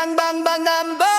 bang bang bang number.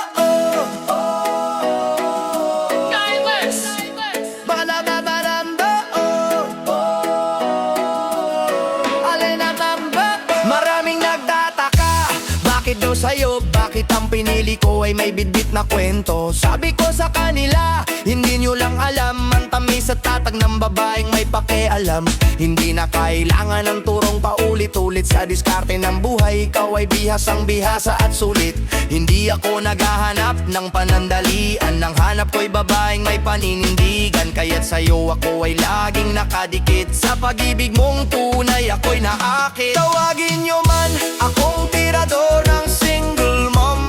Maraming nagtataka, bakit daw sa'yo, bakit ang pinili ko ay may bitbit na kwento? Sabi ko sa kanila, hindi nyo lang alam ang tamis at tatag ng babaeng may pakialam. Hindi na kailangan ng turong paulit-ulit sa diskarte ng buhay. Ikaw ay bihasang bihasa at sulit. Hindi ako naghahanap ng panandalian, ang hanap ko'y babaeng may paninindigan. Kaya't sa'yo ako ay laging nakadikit, sa pag-ibig mong tunay ako'y naakit. Tawagin nyo man akong tirador ng single mom,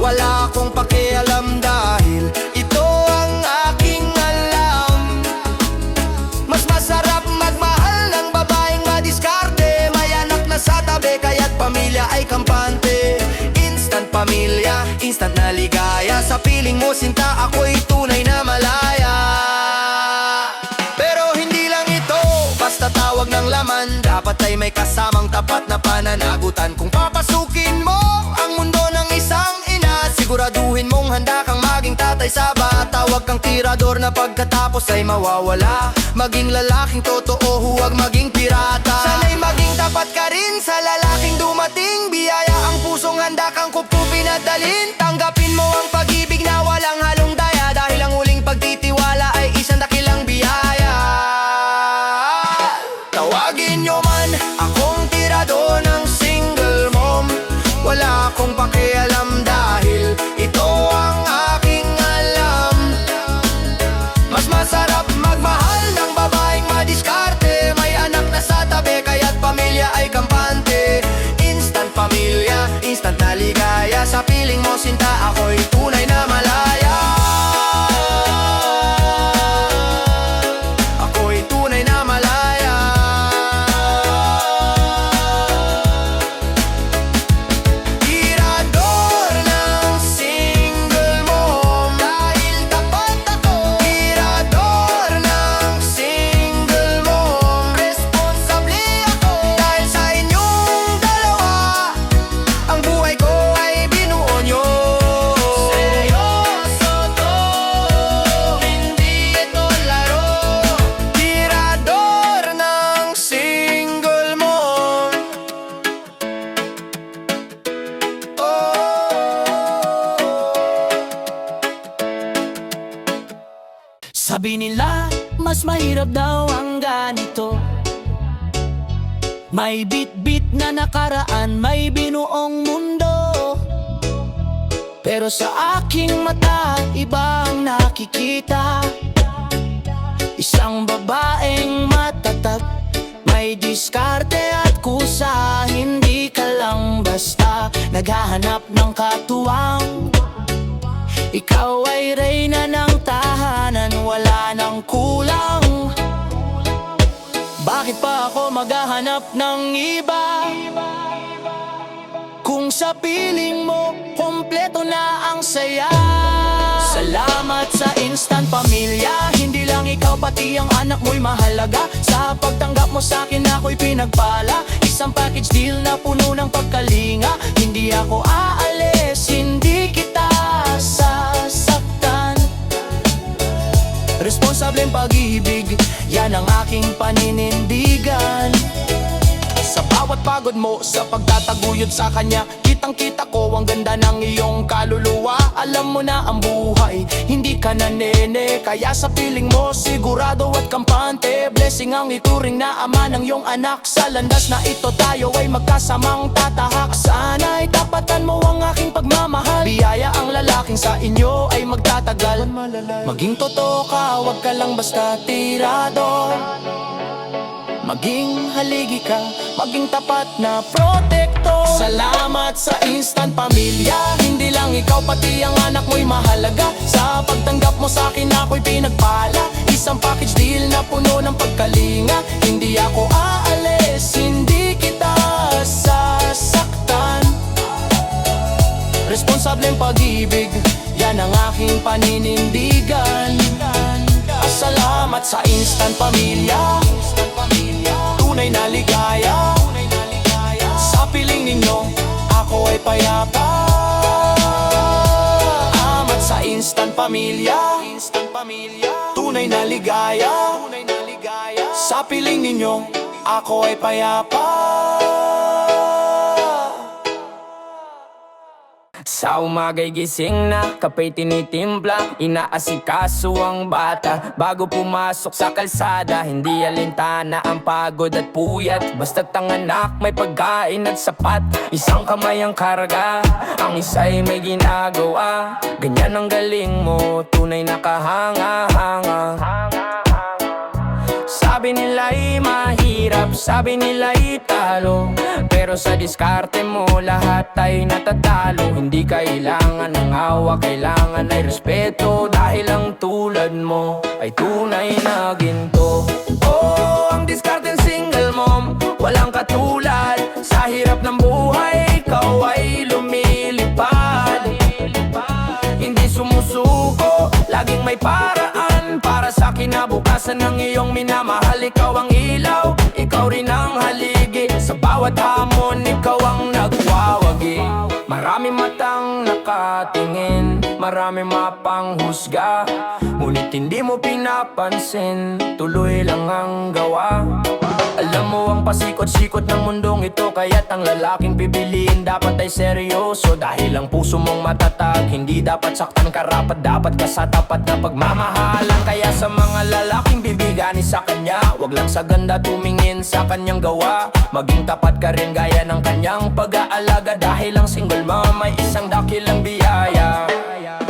wala akong pakialam dahil ito ang aking alam. Mas masarap magmahal ng babaeng madiskarte, may anak na sa tabi kaya't pamilya ay kampante. Instant pamilya, instant na ligaya, sa piling mo sinta ako'y tunay na malaya. Pero hindi lang ito, basta tawag ng laman, dapat ay may kasamang tapat na pananagutan. Kung papasukin mo ang mundo ng isang ina, siguraduhin mong handa kang maging tatay sa bata. Huwag kang tirador na pagkatapos ay mawawala. Maging lalaking totoo, huwag maging pirata. Sana'y maging tapat ka rin sa lalaking dumating. Biyaya ang pusong handa kang kupupin at dalhin. Tanggapin mo ang pag-ibig na walang halong daya, dahil ang huling pagtitiwala ay isang dakilang biyaya. Tawagin nyo man akong tirador ng single mom, wala akong pakialam dahil ito ang aking alam. Mas masarap magmahal ng babaeng madiskarte, may anak na sa tabi kaya't pamilya ay kampante. Instant pamilya, instant na ligaya, sa piling mo sinta ako'y tunay na malaya. Ako'y tunay na malaya. Tirador ng single mom, dahil tapat ako. Tirador ng single mom, responsable ako. Dahil sa inyong dalawa, ang buhay ko ay binuo nyo. Seryoso to, hindi ito laro. Tirador ng single mom. Sabi nila, mas mahirap daw ang ganito. May bit-bit na nakaraan, may binuong mundo. Pero sa aking mata, ibang nakikita. Isang babaeng matatag, may diskarte at kusa. Hindi ka lang basta naghahanap ng katuwang. Ikaw ay reyna ng tahanan, wala nang kulang. Bakit pa ako maghahanap ng iba? Kung sa piling mo, kompleto na ang saya. Salamat sa instant pamilya, hindi lang ikaw pati ang anak mo'y mahalaga. Sa pagtanggap mo sa'kin ako'y pinagpala, isang package deal na puno ng pagkalinga. Hindi ako aalis, hindi kita sasaktan. Responsableng pag-ibig, yan ang aking paninindigan. Sa bawat pagod mo, sa pagtataguyod sa kanya, kitang-kita ko ang ganda ng iyong kaluluwa. Alam mo na ang buhay, hindi ka na nene, kaya sa piling mo sigurado at kampante. Blessing ang ituring na ama ng iyong anak. Sa landas na ito tayo ay magkasamang tatahak. Sana'y tapatan mo ang aking pagmamahal. Biyaya ang lalaking sa inyo ay magtatagal. Maging totoo ka, wag ka lang basta tirador. Maging haligi ka, maging tapat na protektor. Salamat sa instant pamilya, hindi lang ikaw pati ang anak mo'y mahalaga. Sa pagtanggap mo sa'kin ako'y pinagpala, isang package deal na puno ng pagkalinga. Hindi ako aalis, hindi kita sasaktan. Responsableng pag-ibig, yan ang aking paninindigan. Salamat sa instant pamilya, tunay na ligaya. Sa piling ninyo, ako ay payapa. pamilya, tunay na ligaya. Sa piling ninyo, ako ay payapa. Sa umaga'y gising na, kapay tinitimpla, inaasikaso ang bata. Bago pumasok sa kalsada, hindi alintana ang pagod at puyat. Basta't ang anak may pagkain at sapat, isang kamay ang karga, ang isa'y may ginagawa. Ganyan ang galing mo, tunay na kahanga-hanga. Sabi nila'y mahirap, sabi nila'y talo, pero sa diskarte mo lahat ay natatalo. Hindi kailangan ng awa, kailangan ay respeto, dahil ang tulad mo ay tunay na ginto. Oh, ang diskarteng single mom, walang katulad. Sa hirap ng buhay, ikaw ay lumilipad. Hindi sumusuko, laging may paraan para sa kinabukasan ng iyong minamahal. Ikaw ang ilaw, ikaw rin ang haligi. Sa bawat hamon, ikaw ang nagwawagi. Marami matang nakatingin, marami mapanghusga, ngunit hindi mo pinapansin, tuloy lang ang gawa. Alam mo ang pasikot-sikot ng mundong ito, kaya't ang lalaking pipiliin dapat ay seryoso. Dahil ang puso mong matatag, hindi dapat saktan karapat, dapat ka sa tapat na pagmamahalan. Kaya sa mga lalaking bibigani sa kanya, wag lang sa ganda tumingin sa kanyang gawa. Maging tapat ka rin gaya ng kanyang pag-aalaga, dahil ang single mom ay isang dakilang biyaya.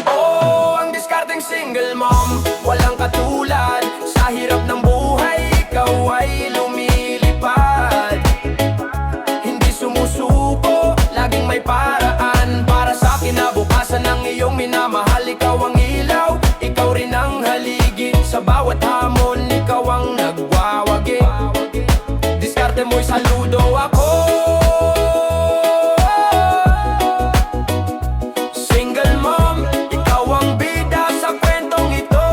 Oh, ang diskarteng single mom, walang katulad. Sa hirap ng buhay, ikaw ay lumilipad. Hindi sumusuko, laging may paraan para sa kinabukasan ng iyong minamahal. Ikaw ang ilaw, ikaw rin ang haligi. Sa bawat hamon, ikaw ang nagwawagi. Diskarte mo'y saludo ako. Single mom, ikaw ang bida sa kwentong ito.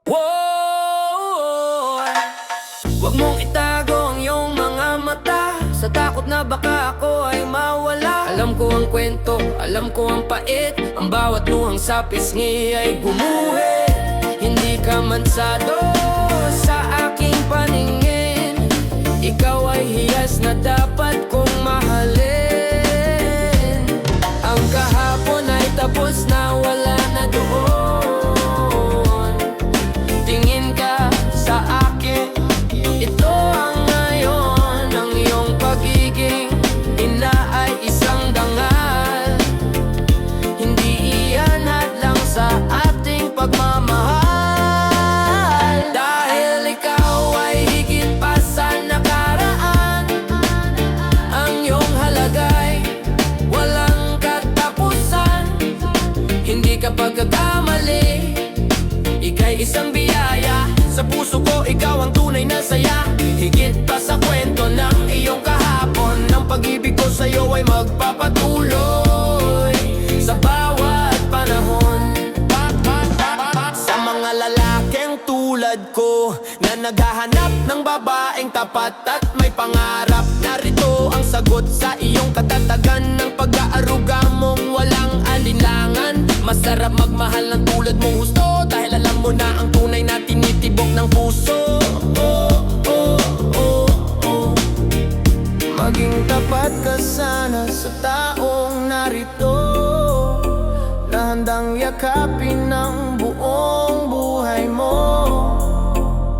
Whoa, wag mong itago ang iyong mga mata, sa takot na baka ako ay mawala. Alam ko ang kwento, alam ko ang pait, ang bawat luhang sa pisngi ay gumuhit. Hindi ka mansado sa aking paningin, ikaw ay hiyas na dapat kong mahalin. Ang kahapon ay tapos na, wala na doon. Tingin ka sa akin, ito ang ngayon. Ang iyong pagiging ina ay isang dangal, hindi iyan hadlang sa ating pagmamahal. Dahil ikaw ay higit pa sa nakaraan, ang iyong halagay walang katapusan. Hindi ka pagkakamali, ika'y isang biyaya. Sa puso ko, ikaw ang tunay na saya. Higit pa sa kwento ng iyong kahapon, ang pag-ibig ko sa'yo ay magpapatuloy sa bawat panahon. Sa mga lalaking tulad ko na naghahanap ng babaeng tapat at may pangarap, narito ang sagot sa iyong katatagan ng pag-aaruga mong walang alinlangan. Masarap magmahal ng tulad mong husto, dahil alam mo na ang tunay na tinitibok ng puso. Maging tapat ka sana sa taong narito, na handang yakapin ng buong buhay mo.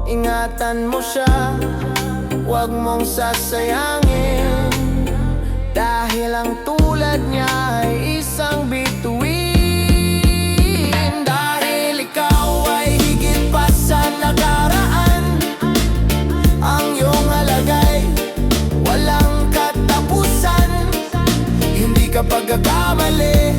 Ingatan mo siya, huwag mong sasayangin, dahil ang tulad niya ay isang bituin. Dahil ikaw ay higit pa sa nakaraan, ang iyong halagay walang katapusan. Hindi ka pagkakamali,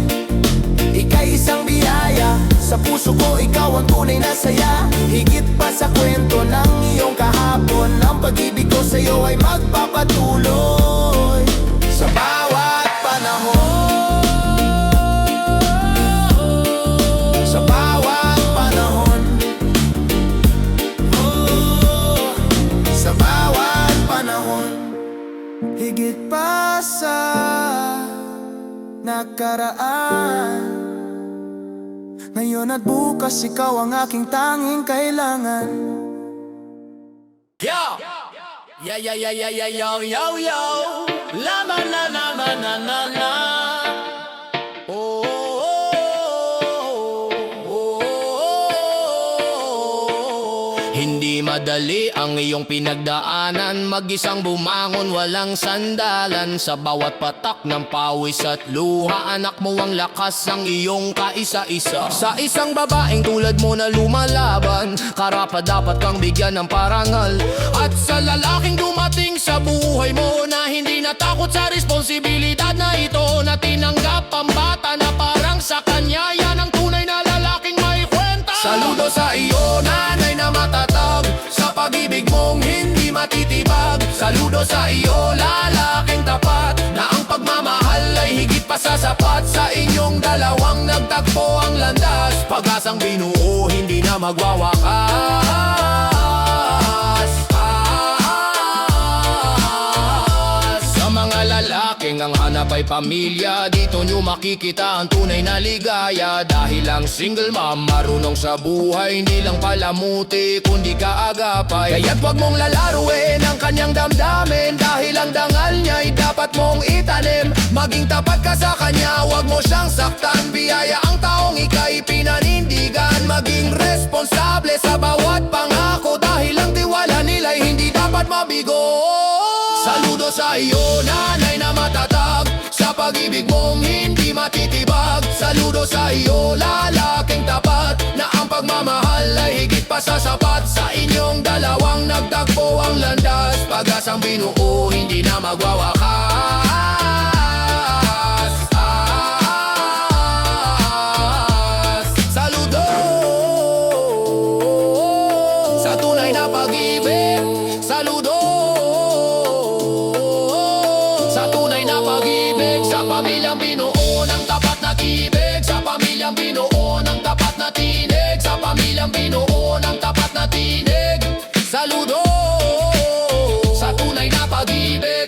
ika'y isang biyaya. Sa puso ko, ikaw ang tunay na saya. Higit pa sa kwento ng iyong kahapon, ang pag-ibig ko sa'yo ay magpapatuloy sa bawat panahon. Sa bawat panahon. Sa bawat panahon. Higit pa sa nakaraan. Ngayon at bukas, ikaw ang aking tanging kailangan. Yo! Yeah, yeah, yeah, yeah, yeah, yo, yo, yo. La na na na na na na na. Oh, oh, oh, oh, oh. Hindi madali ang iyong pinagdaanan. Mag-isang bumangon, walang sandalan. Sa bawat patak ng pawis at luha, anak mo ang lakas ng iyong kaisa-isa. Sa isang babaeng tulad mo na lumalaban, karapat dapat kang bigyan ng parangal. At sa lalaking dumating sa buhay mo na hindi natakot sa responsibilidad na ito, na tinanggap ang bata na parang sa kanya, yan ang tunay na lalaking may kwenta. Saludo sa iyo, nanay na matatag, sa pag-ibig mong hindi matitibag. Saludo sa iyo, lalaking tapat, na ang pagmamahal ay higit pa sa sapat. Sa inyong dalawang nagtagpo ang landas, pag-asang binuo hindi na magwawakas. Sa mga lalaking ang hanap ay pamilya, dito nyo makikita ang tunay na ligaya. Dahil ang single mom marunong sa buhay, hindi lang palamuti kundi kaagapay. Kaya't wag mong lalaruin ang kanyang damdamin, dahil ang dangal niya'y dapat mong itanim. Maging tapat ka sa kanya, wag mo siyang saktan. Biyaya ang taong ika'y pinanindigan. Maging responsable sa bawat pangako, dahil ang tiwala nila'y hindi dapat mabigo. Saludo sa iyo, nanay na matatag, sa pag-ibig mong hindi matitibag. Saludo sa iyo, lalaking tapat, na ang pagmamahal ay higit pa sa sapat. Sa inyong dalawang nagtagpo ang landas, pag-asang binuo hindi na magwawakas. Saludo sa tunay na pag-ibig. Saludo sa tunay na pag-ibig, sa pamilyang binuo ng tapat na tibig. Sa pamilyang binuo ng tapat na tinig. Sa pamilyang binuo ng tapat na tinig. Saludo sa tunay na pag-ibig.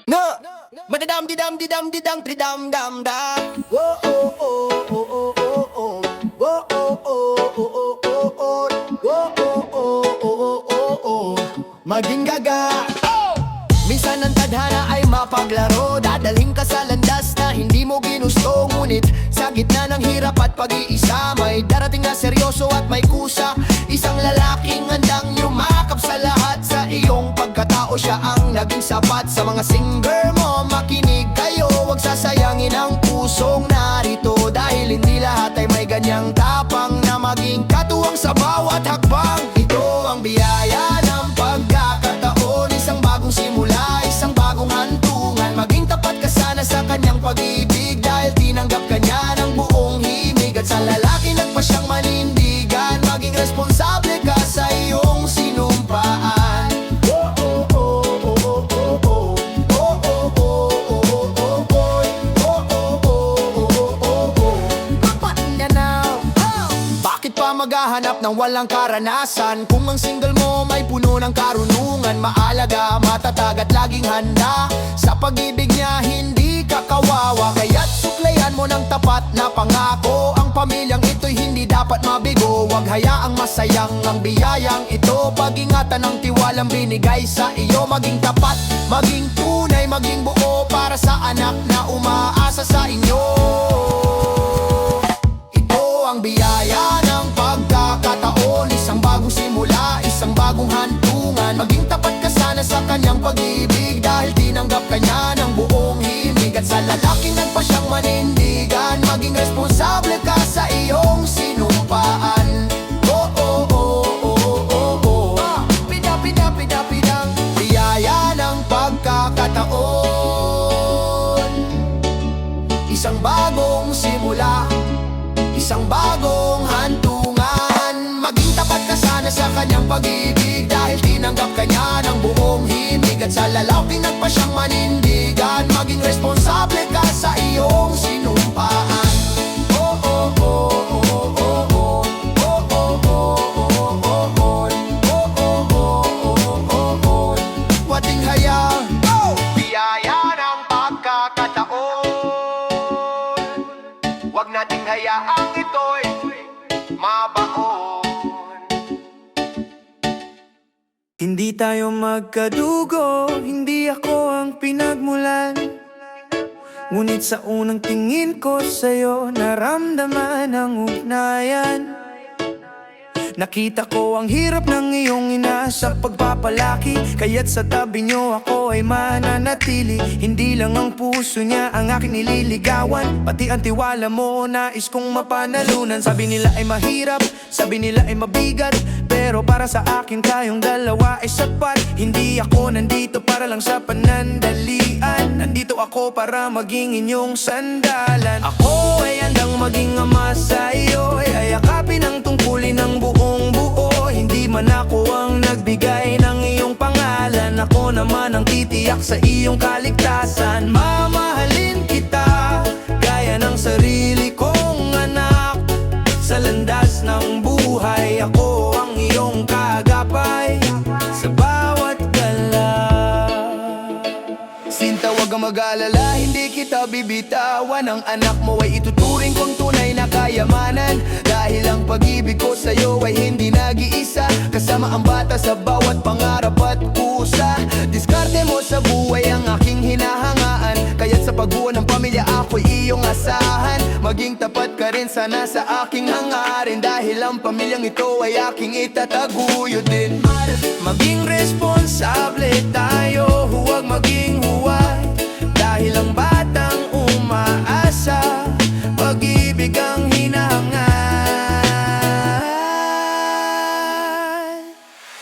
No, madadam didam didam didam tridam dam dam. Whoa oh oh oh oh oh oh. Whoa oh oh oh oh oh oh. Whoa oh oh oh oh oh. Maging gaga. Minsan ang tadhana ay mapaglaro, dadalhin ka sa landas na hindi mo ginusto. Ngunit sa gitna ng hirap at pag-iisa, may darating na seryoso at may kusa. Isang lalaking handang yumakap sa lahat. Sa iyong pagkatao siya ang naging sapat. Sa mga singer mo, makinig kayo, huwag sasayangin ang pusong narito. Dahil hindi lahat ay may ganyang tapang, na maging katuwang sa bawat hakbang. Ito ang biyaya ng pagkakataon, isang bagong simula, isang bagong hantungan. Maging tapat ka sana sa kanyang pag-ibig, dahil tinanggap ka niya ng buong himig. At sa lalaki nagpa siyang manindigan, maging responsable ka sa iyong sinumpaan. Oh oh oh oh oh oh oh. Oh oh oh oh oh oh oh. Oh oh oh oh oh oh. Tapat na now. Bakit pa maghahanap ng walang karanasan, kung ang single mo may puno ng karunungan? Maalaga, matatag at laging handa, sa pag-ibig niya hindi ka kawawa. Kaya't suklayan mo ng tapat na pangako, ang pamilyang ito'y hindi dapat mabigo. Huwag hayaang masayang ang biyayang ito, pag-ingatan ng tiwalang binigay sa iyo. Maging tapat, maging tunay, maging buo, para sa anak na umaasa sa inyo. Ito ang biyaya ng pagkakataon, isang bagong simula, isang bagong hantungan. Maging tapat ka sana sa kanyang pag-ibig, dahil tinanggap ka niya ng buong himig. At sa lalaking nagpa siyang manindigan, maging responsable ka sa iyong sinumpaan. Oh oh oh oh oh oh. Pida pida pida pidang biyaya ng pagkakataon, isang bagong simula, isang bagong hantungan. Maging tapat ka sana sa kanyang pag-ibig, dahil tinanggap ka niya ng buong himig. at sa lalaki nagpa siyang manindigan. Maging responsable ka sa iyong sinumpaan. Oh, oh, oh, oh, oh, oh, oh, oh, oh, oh, oh, oh, oh, oh. Huwag ding hayaan, biyaya ng pagkakataon. Huwag nating hayaang ito'y mabaon. Hindi tayo magkadugo, hindi ako ang pinagmulan. Ngunit sa unang tingin ko sa'yo, naramdaman ang ugnayan. Nakita ko ang hirap ng iyong ina sa pagpapalaki, kaya't sa tabi niyo ako ay mananatili. Hindi lang ang puso niya ang aking nililigawan, pati ang tiwala mo nais kong mapanalunan. Sabi nila ay mahirap, sabi nila ay mabigat, pero para sa akin tayong dalawa ay sapat. Hindi ako nandito para lang sa panandalian, nandito ako para maging inyong sandalan. Ako ay handang maging ama sa iyo, ay ayakapin ang tungkulin ng buong buo. Hindi man ako ang nagbigay ng iyong pangalan, ako naman ang titiyak sa iyong kaligtasan. Mamahalin kita gaya ng sarili kong anak. Sa landas ng buhay, ako ang iyong kaagapay sa bawat galaw. Sinta, wag kang mag-alala, hindi kita bibitawan. Ang anak mo ay ituturing kong tunay na kayamanan, dahil ang pag-ibig ko sa'yo ay hindi nag-iisa. Kasama ang bata sa bawat pangarap at kusa. Diskarte mo sa buhay ang aking hinahangaan, kaya't sa pagbuo ng pamilya ako'y iyong asahan. Maging tapat ka rin sana sa aking hangarin, dahil ang pamilyang ito ay aking itataguyod din. Maging responsable tayo, huwag maging huwad, dahil ang batang umaasa, pag-ibig ang hinahangaan.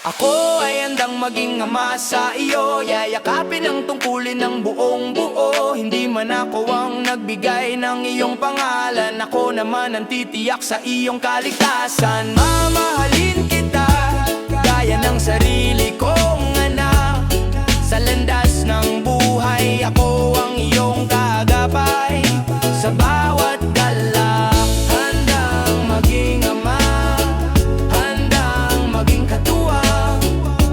Ako ay handang maging ama sa iyo, yayakapin ang tungkulin ng buong buo. Hindi man ako ang nagbigay ng iyong pangalan, ako naman ang titiyak sa iyong kaligtasan. Mamahalin kita gaya ng sarili kong anak. Sa landas ng buhay, ako ang iyong kaagapay sa bawat galak. Handang maging ama, handang maging katuwang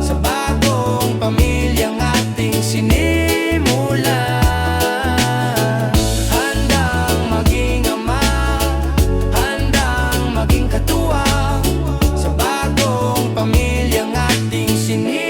sa bagong pamilyang ating sinimulan. Handang maging ama, handang maging katuwang sa bagong pamilyang ating sinimulan.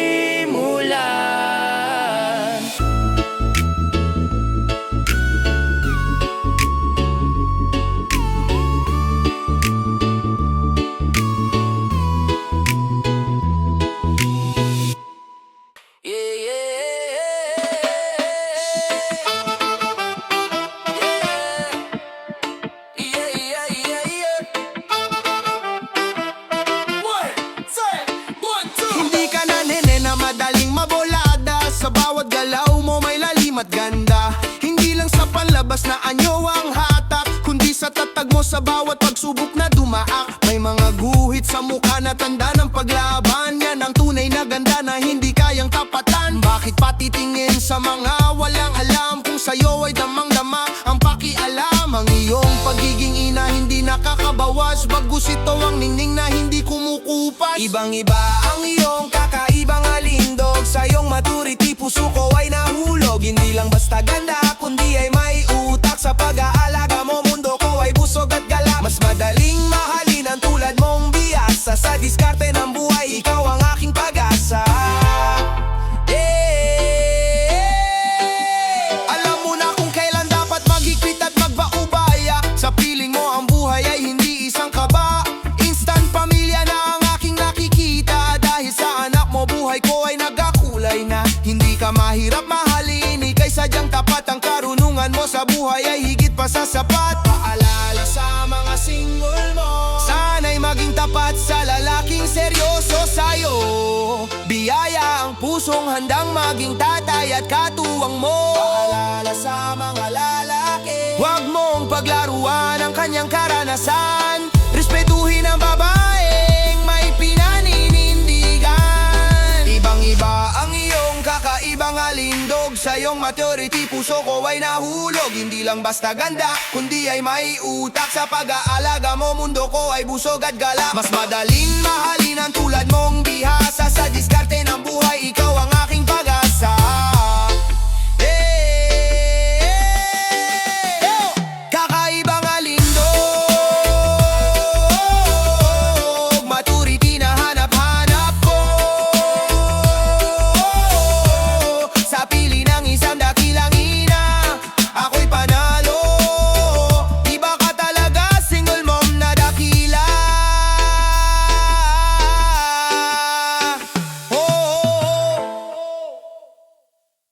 Hindi ka na nene na madaling mabolada, sa bawat galaw mo may lalim at ganda. Hindi lang sa panlabas na anyo ang hatak, kundi sa tatag mo sa bawat pagsubok na dumaak. May mga guhit sa mukha na tanda ng paglaban, yan ang tunay na ganda na hindi kayang tapatan. Bakit patitingin sa mga walang alam, kung sa'yo ay damang-dama ang pakialam. Ang iyong pagiging ina hindi nakakabawas, bagus ito ang ningning na hindi kumukupas. Ibang-iba ang iyong kakaibang alindog, sa iyong maturity puso ko ay nahulog. Hindi lang basta ganda, kundi ay may utak. Sa pag-aalaga mo mundo ko ay busog at galak. Mas madaling mahalin ang tulad mong biyasa, sa diskarte ng buhay ikaw ang aking pag-asa. Alam mo na kung kailan dapat maghigpit at magbaubaya, sa piling mo ang buhay ay hindi isang kaba. Instant pamilya na ang aking nakikita, dahil sa anak mo buhay ko ay nagkakulay na. Hindi ka mahirap mahalin, ika'y sadyang tapat. Ang karunungan mo sa buhay ay higit pa sa sapat. Paalala sa mga single mo, sana'y maging tapat sa lalaking seryoso sa'yo. Biyaya ang pusong handang maging tatay at katuwang mo. Paalala sa mga lalaki, huwag mong paglaruan ang kanyang karanasan. Respetuhin ang babaeng may pinaninindigan. Ibang-iba ang iyong kakaibang kakaibang alindog sa iyong maturity, puso ko ay nahulog. Hindi lang basta ganda, kundi ay may utak. Sa pag-aalaga mo, mundo ko ay busog at galak. Mas madaling mahalin ang tulad mong bihasa. Sa diskarte ng buhay, ikaw ang aking pag-asa. Kakaibang alindog, maturity na hanap-hanap ko. Sa pili ng isang dakilang ina, ako'y panalo. Iba ka talaga, single mom na dakila.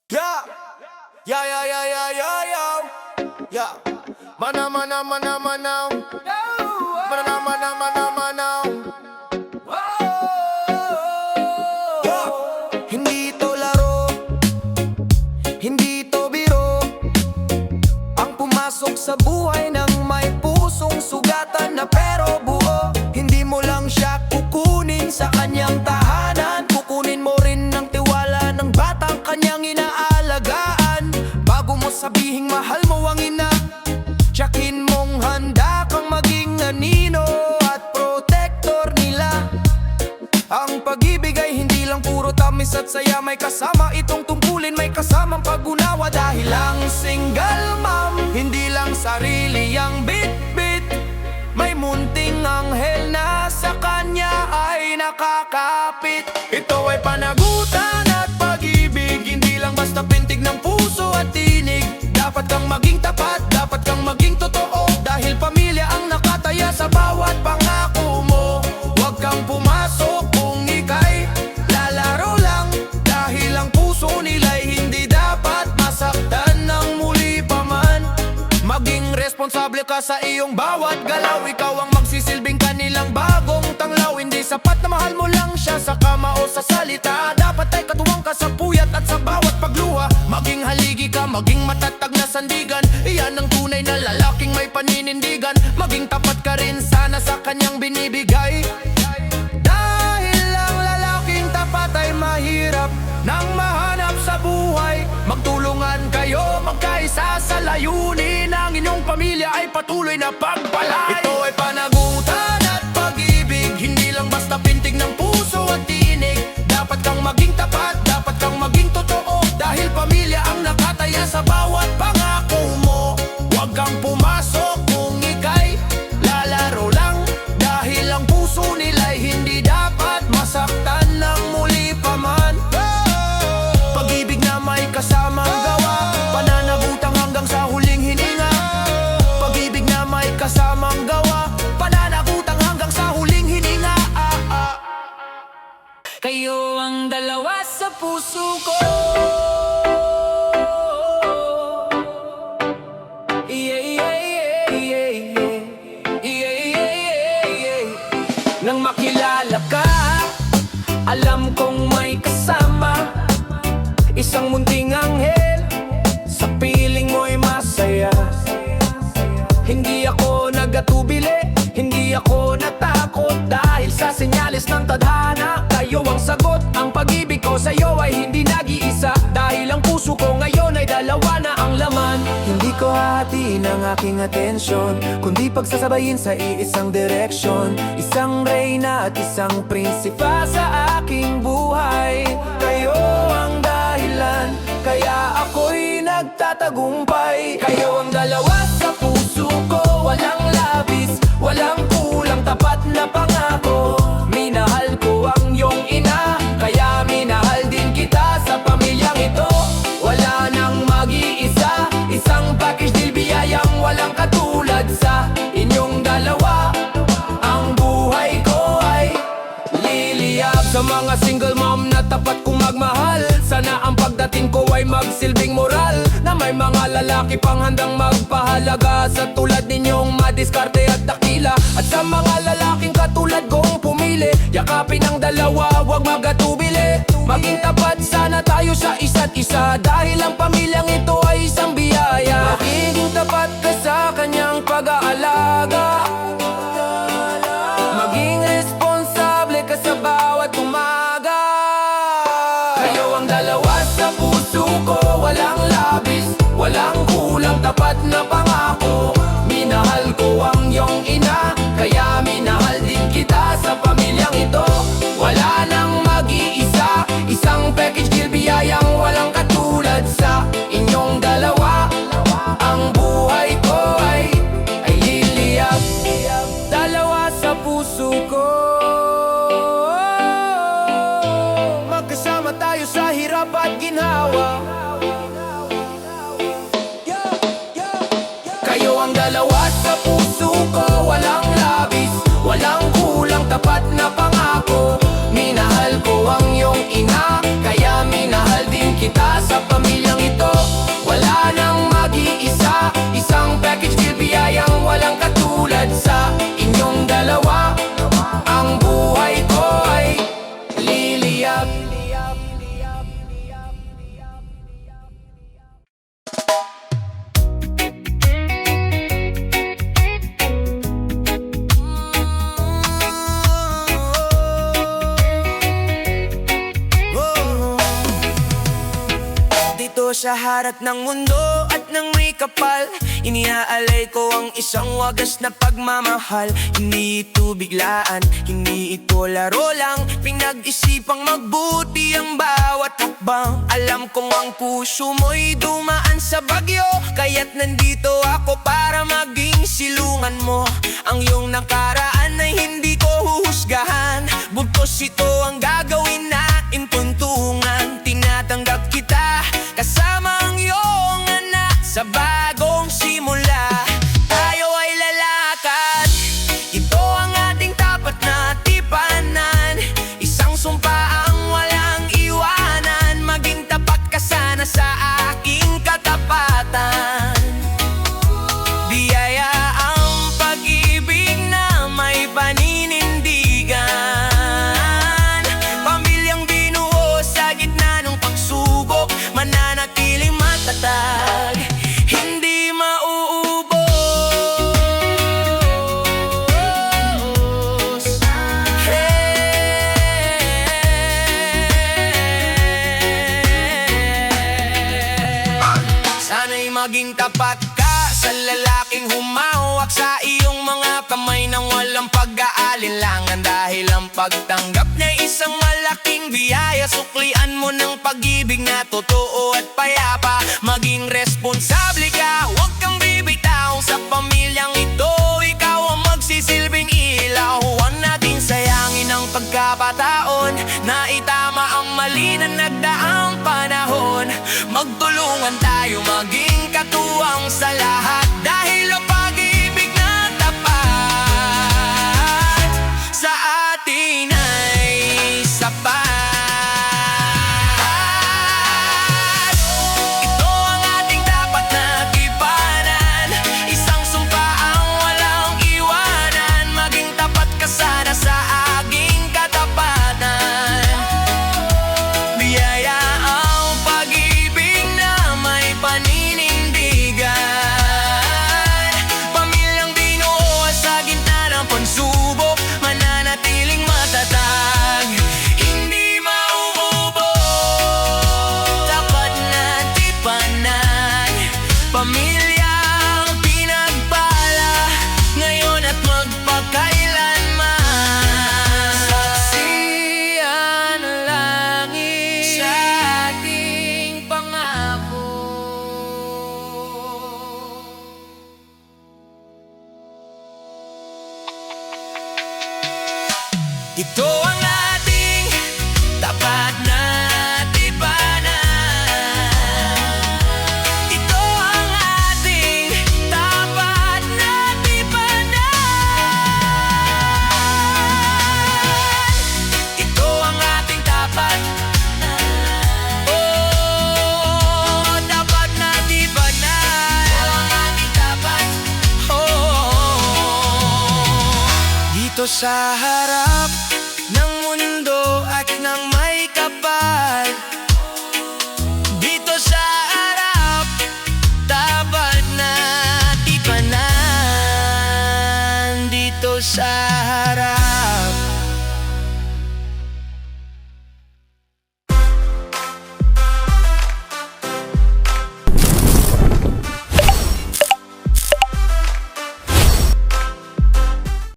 Yeah, yeah, yeah, yeah, yeah, yeah, yeah. Yeah. Mana, mana, mana, mana. Mana, mana, mana, mana. Yeah. Hindi ito laro, hindi ito biro. Ang pumasok sa buhay ng may pusong sugatan na pero buo. Hindi mo lang siya kukunin sa kanyang tahanan, kukunin mo rin ng tiwala ng batang kanyang inaalagaan. Bago mo sabihing mahal mo ang ina, tiyakin mong handa kang maging anino at protector nila. Ang pag-ibig ay hindi lang puro tamis at saya, may kasama itong tungkulin, may kasamang pag-unawa. Dahil ang single mom, hindi lang sarili ang bit-bit, may munting anghel na sa kanya ay nakakapit. Ito ay panagutan at pag-ibig, hindi lang basta pintig ng puso at tinig. Dapat kang maging tapat, dapat kang maging totoo, dahil pamilya ang nakataya sa bawat pangako mo. Huwag kang pumasok kung ika'y lalaro lang, dahil ang puso nila'y hindi dapat masaktan ng muli pa man. Maging responsable ka sa iyong bawat galaw, ikaw ang magsisilbing kanilang bagong tanglaw. Hindi sapat na mahal mo lang siya sa kama o sa salita, dapat ay katuwang ka sa puyat at sa bawat pagluha. Maging haligi ka, maging matatag na sandigan, iyan ang tunay na lalaking may paninindigan. Maging tapat ka rin sana sa kanyang binibigay, dahil ang lalaking tapat ay mahirap nang mahanap sa buhay. Magtulungan kayo, magkaisa sa layunin, ang inyong pamilya ay patuloy na pagpalay. Ito ay panagutan at pag-ibig, hindi lang basta pintig ng puso at tinig. Dapat kang maging tapat, dapat kang maging totoo, dahil pamilya ang nakataya sa bawat pangako mo. Huwag kang pumasok kung ika'y lalaro lang, dahil ang puso nila'y hindi dapat masaktan ng muli pa man. Pag-ibig na may kasamang gawa, pananabutang hanggang sa huling hininga. Pag-ibig na may kasamang gawa, pananabutang hanggang sa huling hininga. Kayo ang dalawa sa puso ko. Yeah, yeah, yeah, yeah, yeah. Yeah, yeah, yeah, yeah. Nang makilala ka, alam kong may kasama, isang munting anghel, sa piling mo'y masaya. Hindi ako nagatubili, hindi ako natakot, dahil sa senyales ng tadhana, kayo ang sagot. Ang pag-ibig ko sa'yo ay hindi nag-iisa, dahil ang puso ko ngayon ay dalawa na ang laman. Hindi ko hahatiin ang aking atensyon, kundi pagsasabayin sa iisang direksyon. Isang reyna at isang prinsipa sa aking buhay. Kayo ang dahilan, kaya ako'y nagtatagumpay. Kayo ang dalawa sa puso ko, walang labis, walang kulang, tapat na pangako. Minahal ko ang iyong ina, kaya minahal din kita sa pamilyang ito. Wala nang mag-iisa, isang package deal, biyayang walang katulad sa inyong dalawa. Ang buhay ko ay liliyab sa mga single mom na tapat kong magmahal. Sana ang pagdating ko ay magsilbing moral, na may mga lalaki pang handang magpahalaga, sa tulad ninyong madiskarte at dakila. At sa mga lalaking katulad kong pumili, yakapin ang dalawa, huwag magatubili. Maging tapat sana tayo sa isa't isa, dahil ang pamilyang ito ay isang biyaya. Magiging tapat ka sa kanyang pag-aalaga, maging responsable ka sa bawat umaga. Kayo ang dalawa sa puso manligawa. Kayo ang dalawa sa puso ko, walang labis, walang kulang, tapat na pangako. Minahal ko ang iyong ina, kaya minahal din kita sa pamilyang ito. Wala nang mag-iisa, isang package deal, biyayang walang katulad sa inyong dalawa. Ang buhay ko ay liliyab. Dito sa harap ng mundo at ng may kapal, iniaalay ko ang isang wagas na pagmamahal. Hindi ito biglaan, hindi ito laro lang, pinag-isipang magbuti ang bawat hakbang. Alam kong ang puso mo'y dumaan sa bagyo, kaya't nandito ako para maging silungan mo. Ang iyong nakaraan ay hindi ko huhusgahan, bugtos ito ang gagawin natin tuntungan. Tinatanggap kita kasama ang iyong anak sa bagong simula. Tayo ay lalakad, ito ang ating tapat na tipanan. Isang sumpa ang walang iwanan, maging tapat ka sana sa aking katapatan. Biyaya ang pag-ibig na may paninindigan, pamilyang binuo sa gitna ng pagsubok, mananatiling matatag, hindi mauubos. Sana'y maging tapat ka sa lalaking humawak sa iyong mga kamay nang walang pag-aalinlangan. Dahil ang pagtanggap na isang malaking biyaya, suklian mo ng pag-ibig na totoo at payapa. Maging responsable ka, huwag kang bibitaw sa pamilyang ito. Ikaw ang magsisilbing ilaw. Huwag natin sayangin ang pagkapataon na itama ang mali na nagdaang panahon. Magtulungan tayo maging katuwang sa lahat, dahil ang pag-ibig na tapat sa atin ay sapat. Ito ang ating dapat na tipanan, isang sumpa ang walang iwanan, maging tapat ka sana sa aking katapatan. Biyaya ang pag-ibig na may paninindigan, pamilyang binuo sa gitna ng pagsubok, mananatiling matatag, hindi mauubos. Tapat na tipanan, pamilyang pinagpala, ngayon at magpakailanman. Saksiyan ang langit sa ating pangako. Ito ang ating tapat na tipanan. Ito ang ating tapat na tipanan. Ito ang ating tapat. Oh, tapat na tipanan. Ito ang ating tapat. Oh, dito sa harap